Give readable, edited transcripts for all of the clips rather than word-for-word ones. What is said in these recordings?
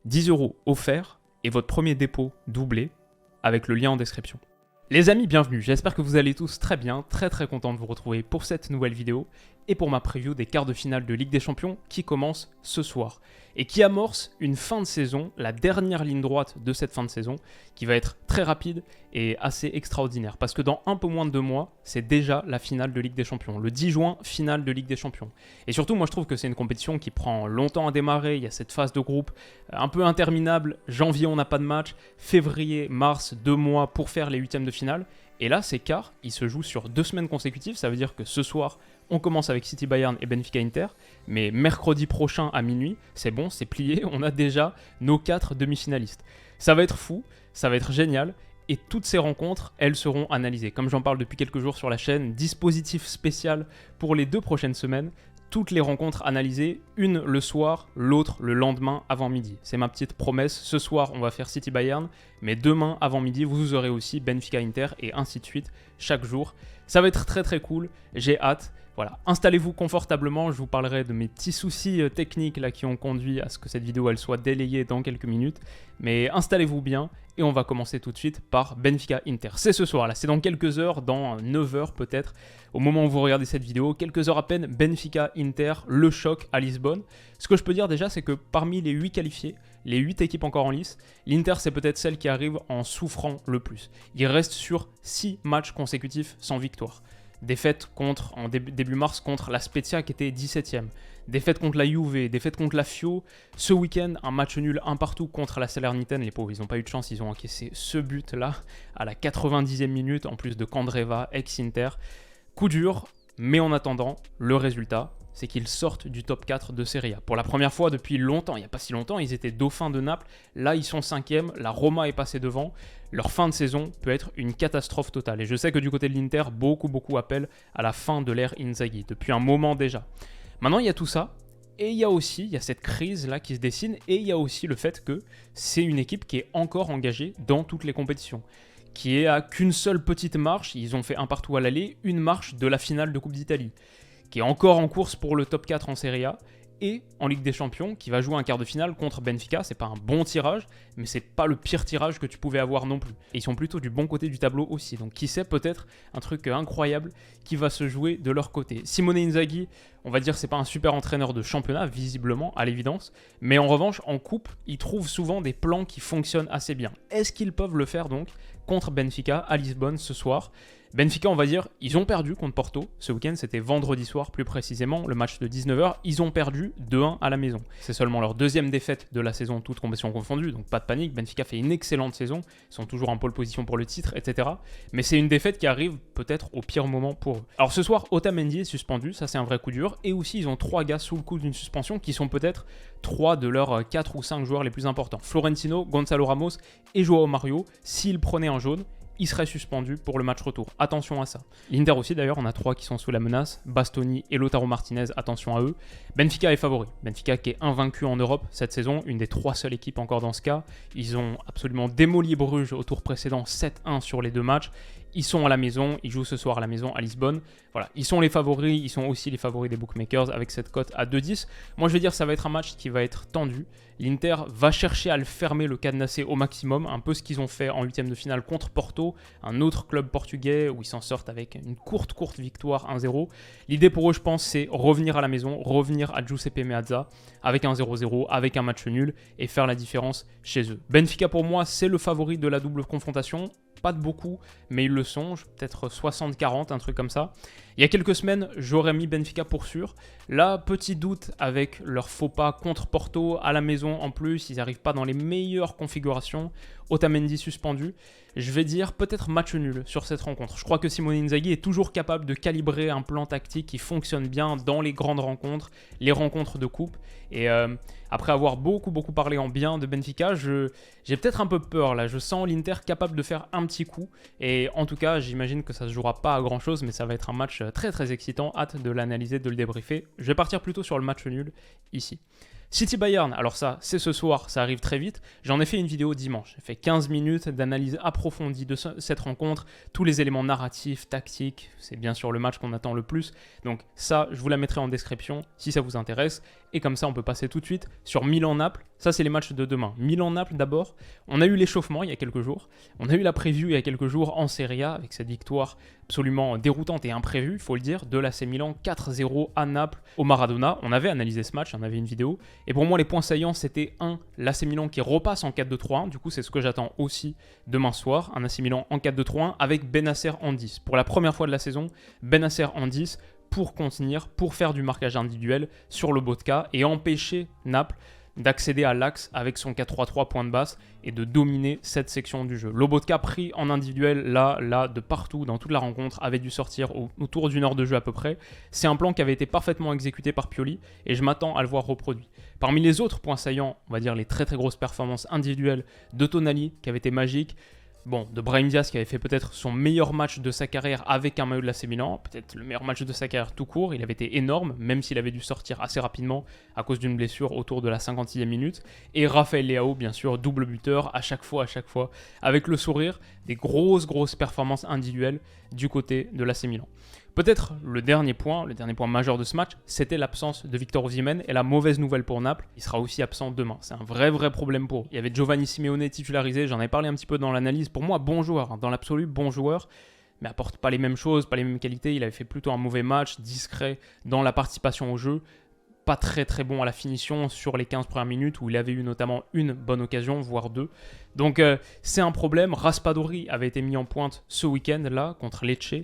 10 € offerts et votre premier dépôt doublé avec le lien en description. Les amis, bienvenue, j'espère que vous allez tous très bien, très content de vous retrouver pour cette nouvelle vidéo et pour ma preview des quarts de finale de Ligue des Champions qui commence ce soir et qui amorce une fin de saison, la dernière ligne droite de cette fin de saison qui va être très rapide et assez extraordinaire parce que dans un peu moins de 2 mois, c'est déjà la finale de Ligue des Champions, le 10 juin, finale de Ligue des Champions. Et surtout, moi je trouve que c'est une compétition qui prend longtemps à démarrer, il y a cette phase de groupe un peu interminable, janvier on n'a pas de match, février, mars, 2 mois pour faire les huitièmes de finale. Et là, ces quarts, ils se jouent sur 2 semaines consécutives, ça veut dire que ce soir, on commence avec City Bayern et Benfica Inter, mais mercredi prochain à minuit, c'est bon, c'est plié, on a déjà nos 4 demi-finalistes. Ça va être fou, ça va être génial, et toutes ces rencontres, elles seront analysées. Comme j'en parle depuis quelques jours sur la chaîne, dispositif spécial pour les 2 prochaines semaines, toutes les rencontres analysées, une le soir, l'autre le lendemain avant midi. C'est ma petite promesse, ce soir on va faire City Bayern, mais demain avant midi vous aurez aussi Benfica Inter et ainsi de suite chaque jour. Ça va être très cool, j'ai hâte. Voilà, installez-vous confortablement, je vous parlerai de mes petits soucis techniques là, qui ont conduit à ce que cette vidéo elle soit délayée dans quelques minutes. Mais installez-vous bien et on va commencer tout de suite par Benfica Inter. C'est ce soir là, c'est dans quelques heures, dans 9 heures peut-être, au moment où vous regardez cette vidéo, quelques heures à peine, Benfica Inter, le choc à Lisbonne. Ce que je peux dire déjà, c'est que parmi les 8 qualifiés, les 8 équipes encore en lice, l'Inter c'est peut-être celle qui arrive en souffrant le plus. Il reste sur 6 matchs consécutifs sans victoire. Défaite en début mars contre la Spezia qui était 17ème. Défaite contre la Juve, défaite contre la Fio. Ce week-end, un match nul 1 partout contre la Salernitaine. Les pauvres, ils n'ont pas eu de chance, ils ont encaissé ce but-là à la 90e minute, en plus de Candreva, ex-Inter. Coup dur, mais en attendant, le résultat, c'est qu'ils sortent du top 4 de Serie A. Pour la première fois depuis longtemps, il n'y a pas si longtemps, ils étaient dauphins de Naples. Là, ils sont 5e, la Roma est passée devant. Leur fin de saison peut être une catastrophe totale. Et je sais que du côté de l'Inter, beaucoup appellent à la fin de l'ère Inzaghi, depuis un moment déjà. Maintenant, il y a tout ça, et il y a cette crise-là qui se dessine, et il y a aussi le fait que c'est une équipe qui est encore engagée dans toutes les compétitions, qui est à qu'une seule petite marche, ils ont fait un partout à l'aller, une marche de la finale de Coupe d'Italie, qui est encore en course pour le top 4 en Serie A, et en Ligue des Champions, qui va jouer un quart de finale contre Benfica. C'est pas un bon tirage, mais c'est pas le pire tirage que tu pouvais avoir non plus. Et ils sont plutôt du bon côté du tableau aussi, donc qui sait, peut-être un truc incroyable qui va se jouer de leur côté. Simone Inzaghi, on va dire c'est pas un super entraîneur de championnat, visiblement, à l'évidence, mais en revanche, en coupe, il trouve souvent des plans qui fonctionnent assez bien. Est-ce qu'ils peuvent le faire donc contre Benfica à Lisbonne ce soir ? Benfica, on va dire, ils ont perdu contre Porto. Ce week-end, c'était vendredi soir plus précisément, le match de 19h. Ils ont perdu 2-1 à la maison. C'est seulement leur 2e défaite de la saison, toutes compétitions confondues, donc pas de panique. Benfica fait une excellente saison, ils sont toujours en pole position pour le titre, etc. Mais c'est une défaite qui arrive peut-être au pire moment pour eux. Alors ce soir, Otamendi est suspendu, ça c'est un vrai coup dur. Et aussi, ils ont 3 gars sous le coup d'une suspension qui sont peut-être 3 de leurs 4 ou 5 joueurs les plus importants. Florentino, Gonzalo Ramos et Joao Mario, s'ils prenaient un jaune, il serait suspendu pour le match retour. Attention à ça. L'Inter aussi d'ailleurs, on a 3 qui sont sous la menace. Bastoni et Lautaro Martinez, attention à eux. Benfica est favori. Benfica qui est invaincu en Europe cette saison, une des 3 seules équipes encore dans ce cas. Ils ont absolument démoli Bruges au tour précédent, 7-1 sur les 2 matchs. Ils sont à la maison, ils jouent ce soir à la maison à Lisbonne. Voilà, ils sont les favoris, ils sont aussi les favoris des bookmakers avec cette cote à 2,10. Moi je vais dire ça va être un match qui va être tendu. L'Inter va chercher à le fermer, le cadenasser au maximum, un peu ce qu'ils ont fait en 8e de finale contre Porto, un autre club portugais où ils s'en sortent avec une courte victoire 1-0. L'idée pour eux, je pense, c'est revenir à la maison, revenir à Giuseppe Meazza avec un 0-0, avec un match nul et faire la différence chez eux. Benfica pour moi, c'est le favori de la double confrontation. Pas de beaucoup, mais ils le sont, peut-être 60-40, un truc comme ça. Il y a quelques semaines, j'aurais mis Benfica pour sûr. Là, petit doute avec leur faux pas contre Porto, à la maison en plus, ils n'arrivent pas dans les meilleures configurations. Otamendi suspendu. Je vais dire peut-être match nul sur cette rencontre. Je crois que Simone Inzaghi est toujours capable de calibrer un plan tactique qui fonctionne bien dans les grandes rencontres, les rencontres de coupe. Et après avoir beaucoup parlé en bien de Benfica, j'ai peut-être un peu peur là. Je sens l'Inter capable de faire un petit coup. Et en tout cas, j'imagine que ça ne se jouera pas à grand chose, mais ça va être un match très excitant. Hâte de l'analyser, de le débriefer. Je vais partir plutôt sur le match nul ici. City Bayern, alors ça, c'est ce soir, ça arrive très vite. J'en ai fait une vidéo dimanche. J'ai fait 15 minutes d'analyse approfondie de cette rencontre, tous les éléments narratifs, tactiques. C'est bien sûr le match qu'on attend le plus. Donc ça, je vous la mettrai en description si ça vous intéresse. Et comme ça, on peut passer tout de suite sur Milan-Naples. Ça, c'est les matchs de demain. Milan-Naples d'abord. On a eu l'échauffement il y a quelques jours. On a eu la preview il y a quelques jours en Serie A avec cette victoire absolument déroutante et imprévue, il faut le dire, de l'AC Milan 4-0 à Naples au Maradona. On avait analysé ce match, on avait une vidéo. Et pour moi, les points saillants, c'était l'AC Milan qui repasse en 4-2-3-1. Du coup, c'est ce que j'attends aussi demain soir. Un AC Milan en 4-2-3-1 avec Bennacer en 10. Pour la première fois de la saison, Bennacer en 10 pour contenir, pour faire du marquage individuel sur Lobotka et empêcher Naples d'accéder à l'axe avec son 4-3-3 point de basse et de dominer cette section du jeu. Lobotka pris en individuel là, de partout, dans toute la rencontre, avait dû sortir autour d'une heure de jeu à peu près. C'est un plan qui avait été parfaitement exécuté par Pioli et je m'attends à le voir reproduit. Parmi les autres points saillants, on va dire les très très grosses performances individuelles de Tonali qui avait été magique. Bon, de Brahim Diaz qui avait fait peut-être son meilleur match de sa carrière avec un maillot de l'AC Milan, peut-être le meilleur match de sa carrière tout court, il avait été énorme, même s'il avait dû sortir assez rapidement à cause d'une blessure autour de la 56e minute. Et Raphaël Leao, bien sûr, double buteur à chaque fois, avec le sourire, des grosses performances individuelles du côté de l'AC Milan. Peut-être le dernier point majeur de ce match, c'était l'absence de Victor Osimhen et la mauvaise nouvelle pour Naples, il sera aussi absent demain. C'est un vrai problème pour eux. Il y avait Giovanni Simeone titularisé, j'en ai parlé un petit peu dans l'analyse. Pour moi, bon joueur, dans l'absolu, bon joueur, mais apporte pas les mêmes choses, pas les mêmes qualités. Il avait fait plutôt un mauvais match, discret dans la participation au jeu. Pas très bon à la finition sur les 15 premières minutes où il avait eu notamment une bonne occasion, voire deux. Donc c'est un problème. Raspadori avait été mis en pointe ce week-end là contre Lecce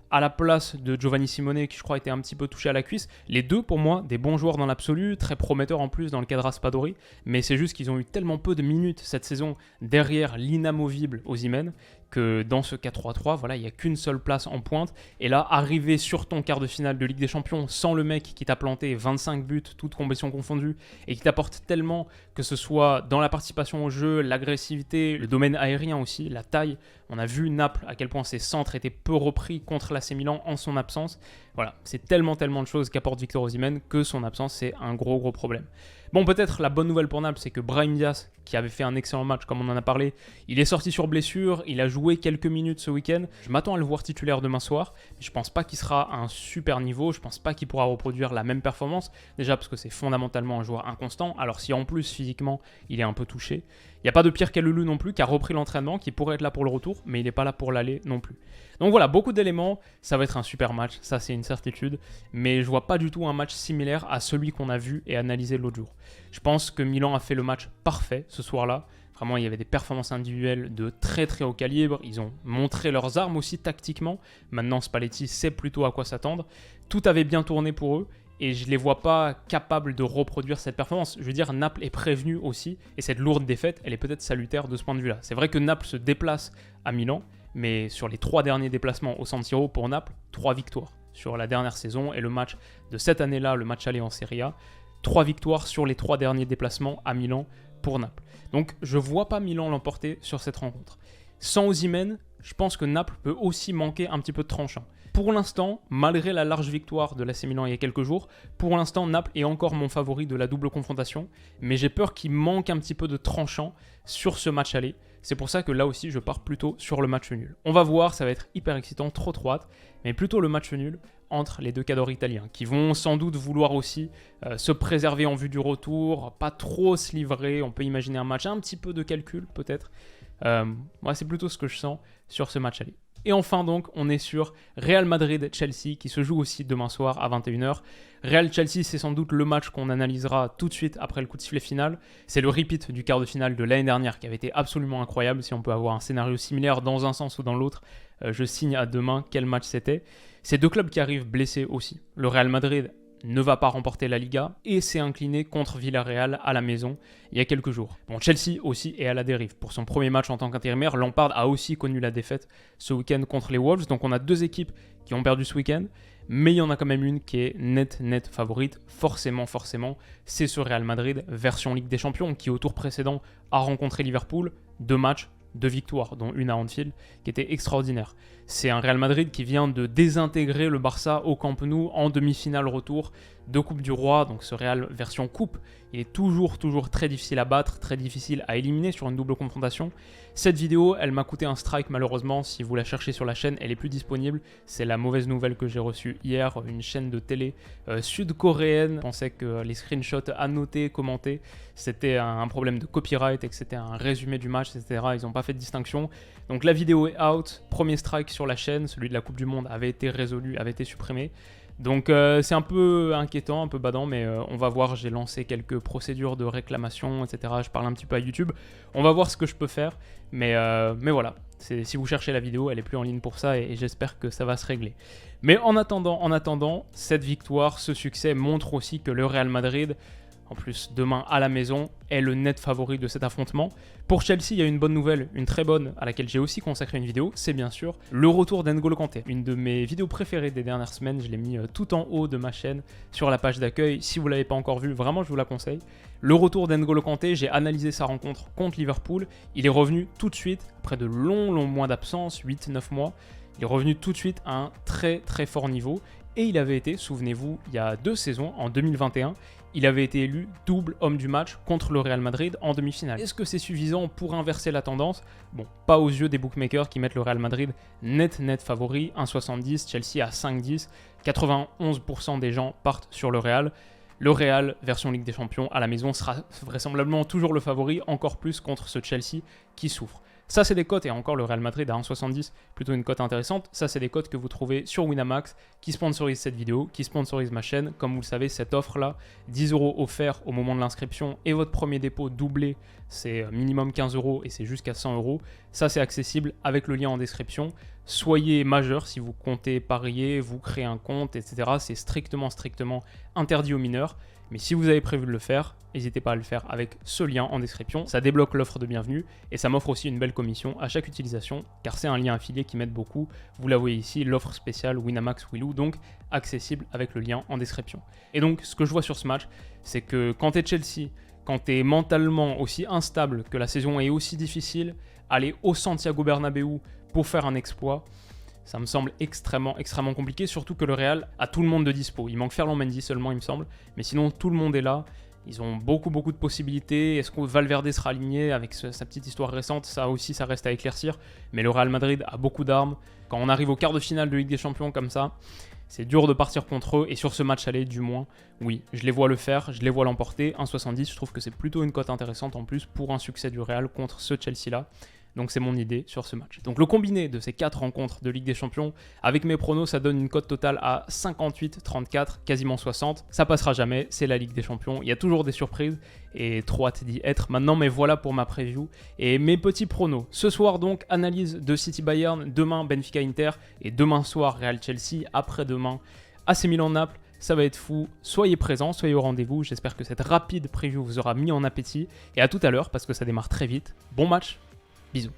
à la place de Giovanni Simeone qui je crois était un petit peu touché à la cuisse. Les deux pour moi des bons joueurs dans l'absolu, très prometteurs en plus dans le cas de Raspadori, mais c'est juste qu'ils ont eu tellement peu de minutes cette saison derrière l'inamovible Osimhen que dans ce 4-3-3, voilà, il n'y a qu'une seule place en pointe. Et là, arriver sur ton quart de finale de Ligue des Champions sans le mec qui t'a planté 25 buts, toutes compétitions confondues, et qui t'apporte tellement, que ce soit dans la participation au jeu, l'agressivité, le domaine aérien aussi, la taille. On a vu Naples à quel point ses centres étaient peu repris contre l'AC Milan en son absence. Voilà, c'est tellement de choses qu'apporte Victor Osimhen que son absence, c'est un gros problème. Bon, peut-être la bonne nouvelle pour Naples, c'est que Brahim Diaz, qui avait fait un excellent match comme on en a parlé, il est sorti sur blessure, il a joué quelques minutes ce week-end. Je m'attends à le voir titulaire demain soir, mais je pense pas qu'il sera à un super niveau, je pense pas qu'il pourra reproduire la même performance, déjà parce que c'est fondamentalement un joueur inconstant, alors si en plus physiquement il est un peu touché. Il n'y a pas de Pierre Kalulu non plus qui a repris l'entraînement, qui pourrait être là pour le retour, mais il n'est pas là pour l'aller non plus. Donc voilà, beaucoup d'éléments, ça va être un super match, ça c'est une certitude, mais je vois pas du tout un match similaire à celui qu'on a vu et analysé l'autre jour. Je pense que Milan a fait le match parfait ce soir-là. Vraiment, il y avait des performances individuelles de très haut calibre. Ils ont montré leurs armes aussi tactiquement. Maintenant, Spalletti sait plutôt à quoi s'attendre. Tout avait bien tourné pour eux. Et je ne les vois pas capables de reproduire cette performance. Je veux dire, Naples est prévenu aussi. Et cette lourde défaite, elle est peut-être salutaire de ce point de vue-là. C'est vrai que Naples se déplace à Milan. Mais sur les 3 derniers déplacements au San Siro pour Naples, 3 victoires. Sur la dernière saison et le match de cette année-là, le match aller en Serie A, 3 victoires sur les 3 derniers déplacements à Milan pour Naples. Donc je ne vois pas Milan l'emporter sur cette rencontre. Sans Osimhen, je pense que Naples peut aussi manquer un petit peu de tranchant. Pour l'instant, malgré la large victoire de l'AC Milan il y a quelques jours, pour l'instant Naples est encore mon favori de la double confrontation, mais j'ai peur qu'il manque un petit peu de tranchant sur ce match aller. C'est pour ça que là aussi je pars plutôt sur le match nul. On va voir, ça va être hyper excitant, trop hâte, mais plutôt le match nul entre les deux cadors italiens, qui vont sans doute vouloir aussi se préserver en vue du retour, pas trop se livrer, on peut imaginer un match, un petit peu de calcul peut-être. Moi c'est plutôt ce que je sens sur ce match aller. Et enfin donc, on est sur Real Madrid-Chelsea qui se joue aussi demain soir à 21h. Real-Chelsea, c'est sans doute le match qu'on analysera tout de suite après le coup de sifflet final. C'est le repeat du quart de finale de l'année dernière qui avait été absolument incroyable. Si on peut avoir un scénario similaire dans un sens ou dans l'autre, je signe à demain quel match c'était. C'est deux clubs qui arrivent blessés aussi. Le Real Madrid ne va pas remporter la Liga et s'est incliné contre Villarreal à la maison il y a quelques jours. Bon, Chelsea aussi est à la dérive. Pour son premier match en tant qu'intérimaire, Lampard a aussi connu la défaite ce week-end contre les Wolves. Donc on a deux équipes qui ont perdu ce week-end, mais il y en a quand même une qui est nette favorite. Forcément, c'est ce Real Madrid version Ligue des Champions qui au tour précédent a rencontré Liverpool, 2 matchs, 2 victoires, dont une à Anfield, qui était extraordinaire. C'est un Real Madrid qui vient de désintégrer le Barça au Camp Nou en demi-finale retour de Coupe du Roi, donc ce Real version coupe, il est toujours très difficile à battre, très difficile à éliminer sur une double confrontation. Cette vidéo, elle m'a coûté un strike malheureusement, si vous la cherchez sur la chaîne, elle est plus disponible. C'est la mauvaise nouvelle que j'ai reçue hier, une chaîne de télé sud-coréenne. Je pensais que les screenshots annotés, commentés, c'était un problème de copyright et que c'était un résumé du match, etc. Ils n'ont pas fait de distinction. Donc la vidéo est out, premier strike sur la chaîne, celui de la Coupe du Monde avait été résolu, avait été supprimé. Donc c'est un peu inquiétant, un peu badant, mais on va voir, j'ai lancé quelques procédures de réclamation, etc. Je parle un petit peu à YouTube, on va voir ce que je peux faire, mais voilà, si vous cherchez la vidéo, elle est plus en ligne pour ça et j'espère que ça va se régler. Mais en attendant, cette victoire, ce succès montre aussi que le Real Madrid, en plus demain à la maison, est le net favori de cet affrontement. Pour Chelsea, il y a une bonne nouvelle, une très bonne, à laquelle j'ai aussi consacré une vidéo, c'est bien sûr le retour d'N'Golo Kanté. Une de mes vidéos préférées des dernières semaines, je l'ai mis tout en haut de ma chaîne, sur la page d'accueil. Si vous ne l'avez pas encore vu, vraiment je vous la conseille. Le retour d'N'Golo Kanté, j'ai analysé sa rencontre contre Liverpool. Il est revenu tout de suite, après de longs mois d'absence, 8-9 mois. Il est revenu tout de suite à un très fort niveau. Et il avait été, souvenez-vous, il y a 2 saisons, en 2021, il avait été élu double homme du match contre le Real Madrid en demi-finale. Est-ce que c'est suffisant pour inverser la tendance? Bon, pas aux yeux des bookmakers qui mettent le Real Madrid net favori, 1,70, Chelsea à 5,10, 91% des gens partent sur le Real. Le Real, version Ligue des Champions, à la maison, sera vraisemblablement toujours le favori, encore plus contre ce Chelsea qui souffre. Ça, c'est des cotes, et encore le Real Madrid à 1,70, plutôt une cote intéressante. Ça, c'est des cotes que vous trouvez sur Winamax, qui sponsorise cette vidéo, qui sponsorise ma chaîne. Comme vous le savez, cette offre-là, 10 € offerts au moment de l'inscription, et votre premier dépôt doublé, c'est minimum 15 € et c'est jusqu'à 100 €. Ça, c'est accessible avec le lien en description. Soyez majeur si vous comptez parier, vous créez un compte, etc. C'est strictement interdit aux mineurs. Mais si vous avez prévu de le faire, n'hésitez pas à le faire avec ce lien en description. Ça débloque l'offre de bienvenue et ça m'offre aussi une belle commission à chaque utilisation car c'est un lien affilié qui m'aide beaucoup. Vous la voyez ici, l'offre spéciale Winamax Willou, donc accessible avec le lien en description. Et donc ce que je vois sur ce match, c'est que quand tu es Chelsea, quand tu es mentalement aussi instable, que la saison est aussi difficile, aller au Santiago Bernabéu pour faire un exploit, ça me semble extrêmement compliqué, surtout que le Real a tout le monde de dispo. Il manque Ferland Mendy seulement, il me semble, mais sinon tout le monde est là. Ils ont beaucoup de possibilités. Est-ce que Valverde sera aligné avec sa petite histoire récente? Ça aussi, ça reste à éclaircir. Mais le Real Madrid a beaucoup d'armes. Quand on arrive au quart de finale de Ligue des Champions comme ça, c'est dur de partir contre eux. Et sur ce match aller, du moins, oui, je les vois le faire, je les vois l'emporter. 1,70, je trouve que c'est plutôt une cote intéressante en plus pour un succès du Real contre ce Chelsea-là. Donc c'est mon idée sur ce match. Donc le combiné de ces 4 rencontres de Ligue des Champions, avec mes pronos, ça donne une cote totale à 58-34, quasiment 60. Ça passera jamais, c'est la Ligue des Champions. Il y a toujours des surprises et trop hâte d'y être maintenant. Mais voilà pour ma preview et mes petits pronos. Ce soir donc, analyse de City Bayern, demain Benfica Inter et demain soir Real Chelsea, après-demain AC Milan Naples. Ça va être fou, soyez présents, soyez au rendez-vous. J'espère que cette rapide preview vous aura mis en appétit. Et à tout à l'heure parce que ça démarre très vite. Bon match. Bisous.